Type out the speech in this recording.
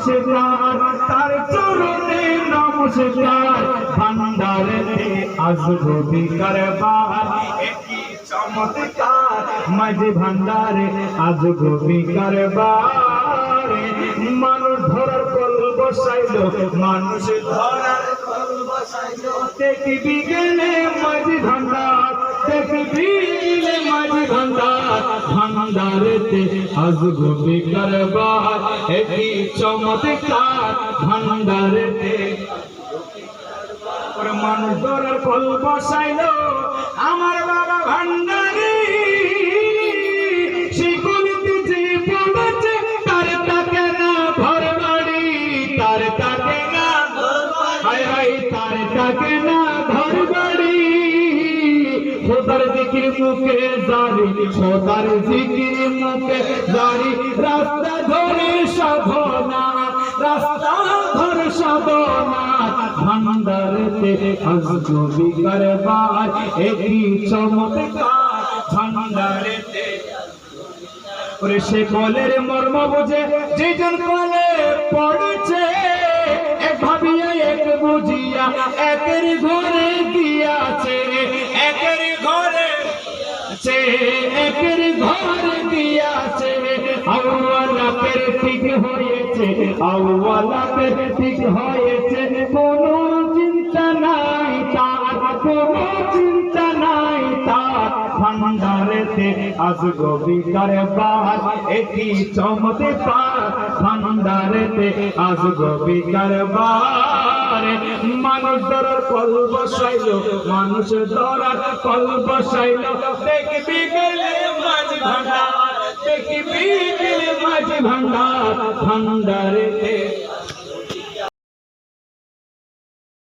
নমস্কার তার চরণে নমস্কার ভান্ডারেতে আসবো বিকারবার একই চমৎকার মাঝে ভান্ডারে আসবো বিকারবার মানুষ ধরার কল বসাইলো মানুষ ধরার কল বসাইলো দেখবি গেলে মাঝে ভান্ডার দেখবি গেলে মাঝে ভান্ডার ভান্ডারেতে আসবো বিকারবার একই চমৎকার ভান্ডারেতে মানুষ ধরার কল বসাইলো আমার বাবা ভান্ডারে সেই কলিতে যে পড়েছে তার তাকে না ঘর বাড়ি তার তাকে না হায় হায় তার তাকে না ঘর বাড়ি খোদার জিকির মুখে জারি খোদার জিকির মুখে জারি রাস্তা ধরে সাধনা রাস্তা ধরে সাধনা ভান্ডারেতে আসবো বিকারবার একই চমৎকার ভান্ডারেতে ওরে সে কলের মর্ম বুঝে যেজন কলে পড়েছে এক ভাবিয়া এক বুঝিয়া একের ঘরে গিয়াছে একের ঘরে একের ঘরে গিয়াছে আউয়ালাপের ঠিক হয়েছে আউয়ালাপের ঠিক হয়েছে কোনো চিন্তা নাই তার কোনো চিন্তা নাই তার ভান্ডারেতে আসবো বিকারবার একই চমৎকার ভান্ডারেতে আসবো বিকারবার মানুষ ধরার কল বসাইলো মানুষ ধরার কল বসাইলো দেখবি গেলে মাঝ ভান্ডার দেখবি গেলে মাঝ ভান্ডার ভান্ডারেতে